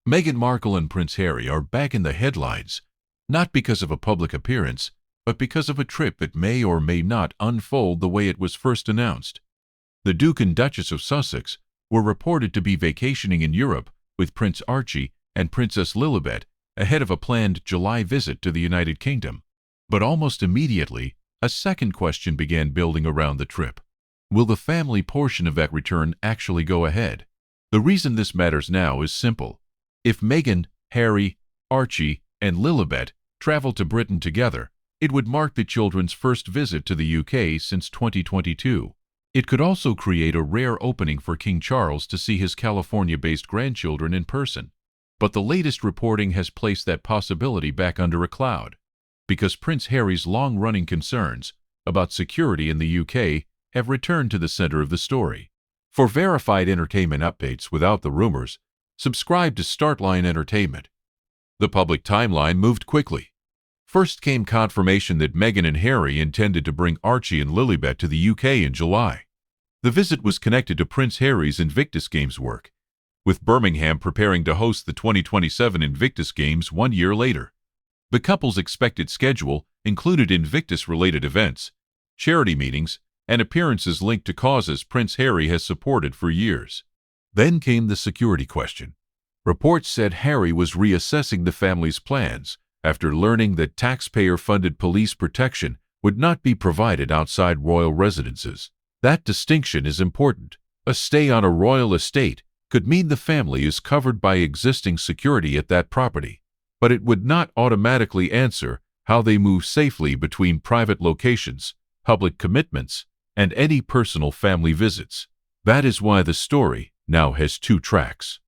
Meghan Markle and Prince Harry are back in the headlines, not because of a public appearance, but because of a trip that may or may not unfold the way it was first announced. The Duke and Duchess of Sussex were reported to be vacationing in Europe with Prince Archie and Princess Lilibet ahead of a planned July visit to the United Kingdom. But almost immediately, a second question began building around the trip. Will the family portion of that return actually go ahead? The reason this matters now is simple. If Meghan, Harry, Archie, and Lilibet travel to Britain together, it would mark the children's first visit to the UK since 2022. It could also create a rare opening for King Charles to see his California-based grandchildren in person. But the latest reporting has placed that possibility back under a cloud, because Prince Harry's long-running concerns about security in the UK have returned to the center of the story. For verified entertainment updates without the rumors, subscribe to Startline Entertainment. The public timeline moved quickly. First came confirmation that Meghan and Harry intended to bring Archie and Lilibet to the UK in July. The visit was connected to Prince Harry's Invictus Games work, with Birmingham preparing to host the 2027 Invictus Games 1 year later. The couple's expected schedule included Invictus-related events, charity meetings, and appearances linked to causes Prince Harry has supported for years. Then came the security question. Reports said Harry was reassessing the family's plans after learning that taxpayer-funded police protection would not be provided outside royal residences. That distinction is important. A stay on a royal estate could mean the family is covered by existing security at that property, but it would not automatically answer how they move safely between private locations, public commitments, and any personal family visits. That is why the story now has two tracks.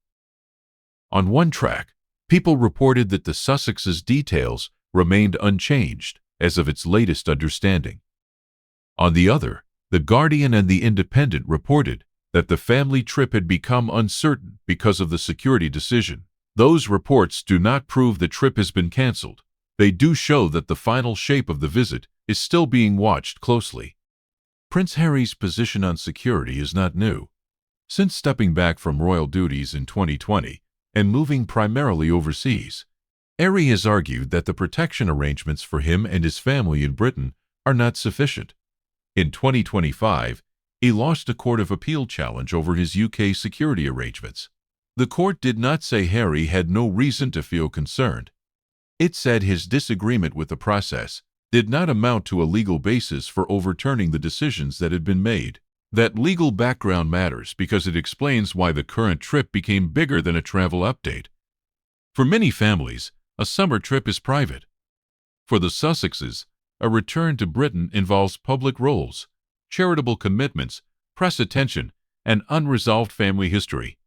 On one track, people reported that the Sussexes' details remained unchanged as of its latest understanding. On the other, The Guardian and The Independent reported that the family trip had become uncertain because of the security decision. Those reports do not prove the trip has been canceled. They do show that the final shape of the visit is still being watched closely. Prince Harry's position on security is not new. Since stepping back from royal duties in 2020 and moving primarily overseas, Harry has argued that the protection arrangements for him and his family in Britain are not sufficient. In 2025, he lost a Court of Appeal challenge over his UK security arrangements. The court did not say Harry had no reason to feel concerned. It said his disagreement with the process did not amount to a legal basis for overturning the decisions that had been made. That legal background matters because it explains why the current trip became bigger than a travel update. For many families, a summer trip is private. For the Sussexes, a return to Britain involves public roles, charitable commitments, press attention, and unresolved family history.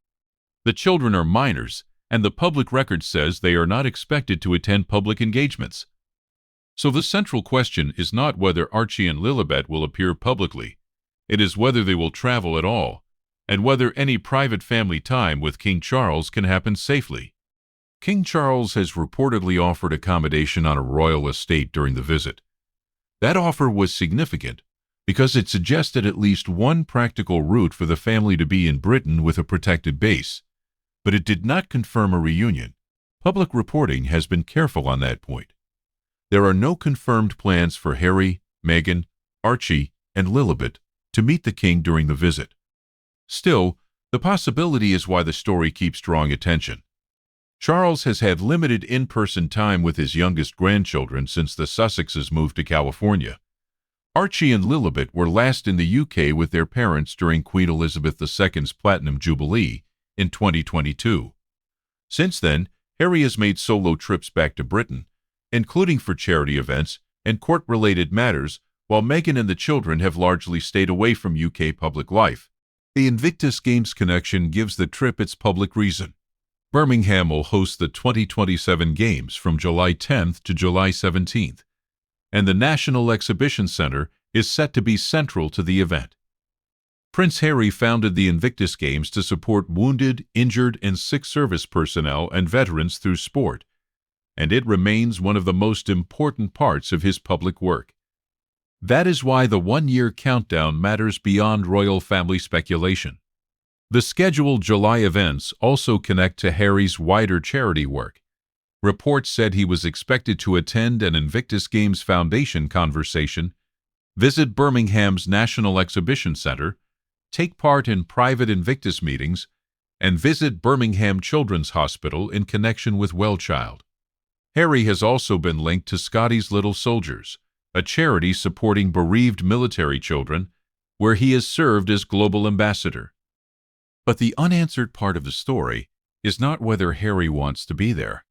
The children are minors, and the public record says they are not expected to attend public engagements. So the central question is not whether Archie and Lilibet will appear publicly. It is whether they will travel at all, and whether any private family time with King Charles can happen safely. King Charles has reportedly offered accommodation on a royal estate during the visit. That offer was significant because it suggested at least one practical route for the family to be in Britain with a protected base, but it did not confirm a reunion. Public reporting has been careful on that point. There are no confirmed plans for Harry, Meghan, Archie, and Lilibet to meet the king during the visit. Still, the possibility is why the story keeps drawing attention. Charles has had limited in-person time with his youngest grandchildren since the Sussexes moved to California. Archie and Lilibet were last in the UK with their parents during Queen Elizabeth II's Platinum Jubilee in 2022. Since then, Harry has made solo trips back to Britain, including for charity events and court-related matters, while Meghan and the children have largely stayed away from UK public life. The Invictus Games connection gives the trip its public reason. Birmingham will host the 2027 Games from July 10th to July 17th, and the National Exhibition Center is set to be central to the event. Prince Harry founded the Invictus Games to support wounded, injured, and sick service personnel and veterans through sport, and it remains one of the most important parts of his public work. That is why the 1 year countdown matters beyond royal family speculation. The scheduled July events also connect to Harry's wider charity work. Reports said he was expected to attend an Invictus Games Foundation conversation, visit Birmingham's National Exhibition Center, take part in private Invictus meetings, and visit Birmingham Children's Hospital in connection with Wellchild. Harry has also been linked to Scotty's Little Soldiers, a charity supporting bereaved military children, where he has served as global ambassador. But the unanswered part of the story is not whether Harry wants to be there.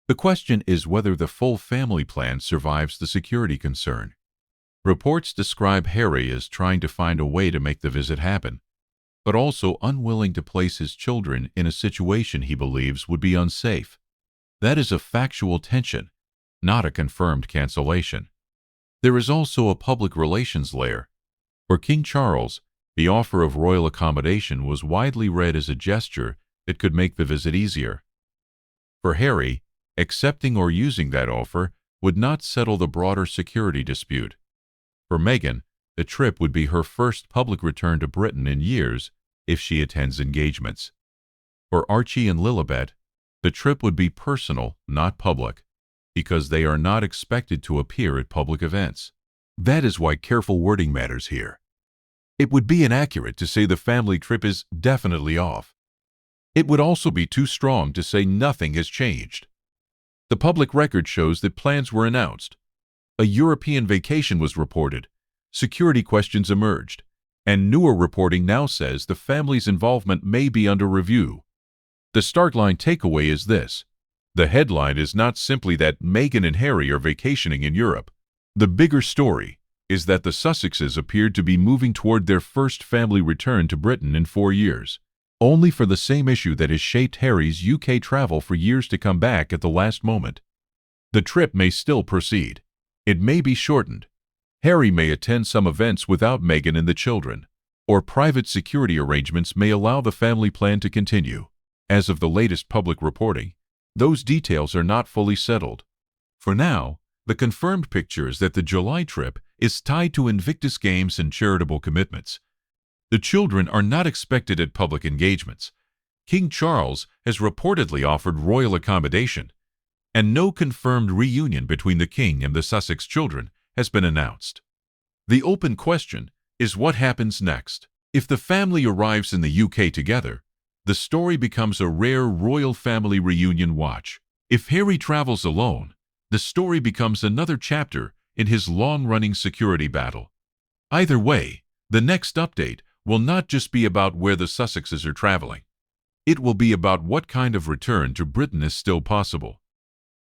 The question is whether the full family plan survives the security concern. Reports describe Harry as trying to find a way to make the visit happen, but also unwilling to place his children in a situation he believes would be unsafe. That is a factual tension, not a confirmed cancellation. There is also a public relations layer. For King Charles, the offer of royal accommodation was widely read as a gesture that could make the visit easier. For Harry, accepting or using that offer would not settle the broader security dispute. For Meghan, the trip would be her first public return to Britain in years if she attends engagements. For Archie and Lilibet, the trip would be personal, not public, because they are not expected to appear at public events. That is why careful wording matters here. It would be inaccurate to say the family trip is definitely off. It would also be too strong to say nothing has changed. The public record shows that plans were announced. A European vacation was reported, security questions emerged, and newer reporting now says the family's involvement may be under review. The Startline takeaway is this. The headline is not simply that Meghan and Harry are vacationing in Europe. The bigger story is that the Sussexes appeared to be moving toward their first family return to Britain in 4 years, only for the same issue that has shaped Harry's UK travel for years to come back at the last moment. The trip may still proceed. It may be shortened. Harry may attend some events without Meghan and the children, or private security arrangements may allow the family plan to continue. As of the latest public reporting, those details are not fully settled. For now, the confirmed picture is that the July trip is tied to Invictus Games and charitable commitments. The children are not expected at public engagements. King Charles has reportedly offered royal accommodation, and no confirmed reunion between the king and the Sussex children has been announced. The open question is what happens next. If the family arrives in the UK together, the story becomes a rare royal family reunion watch. If Harry travels alone, the story becomes another chapter in his long-running security battle. Either way, the next update will not just be about where the Sussexes are traveling. It will be about what kind of return to Britain is still possible.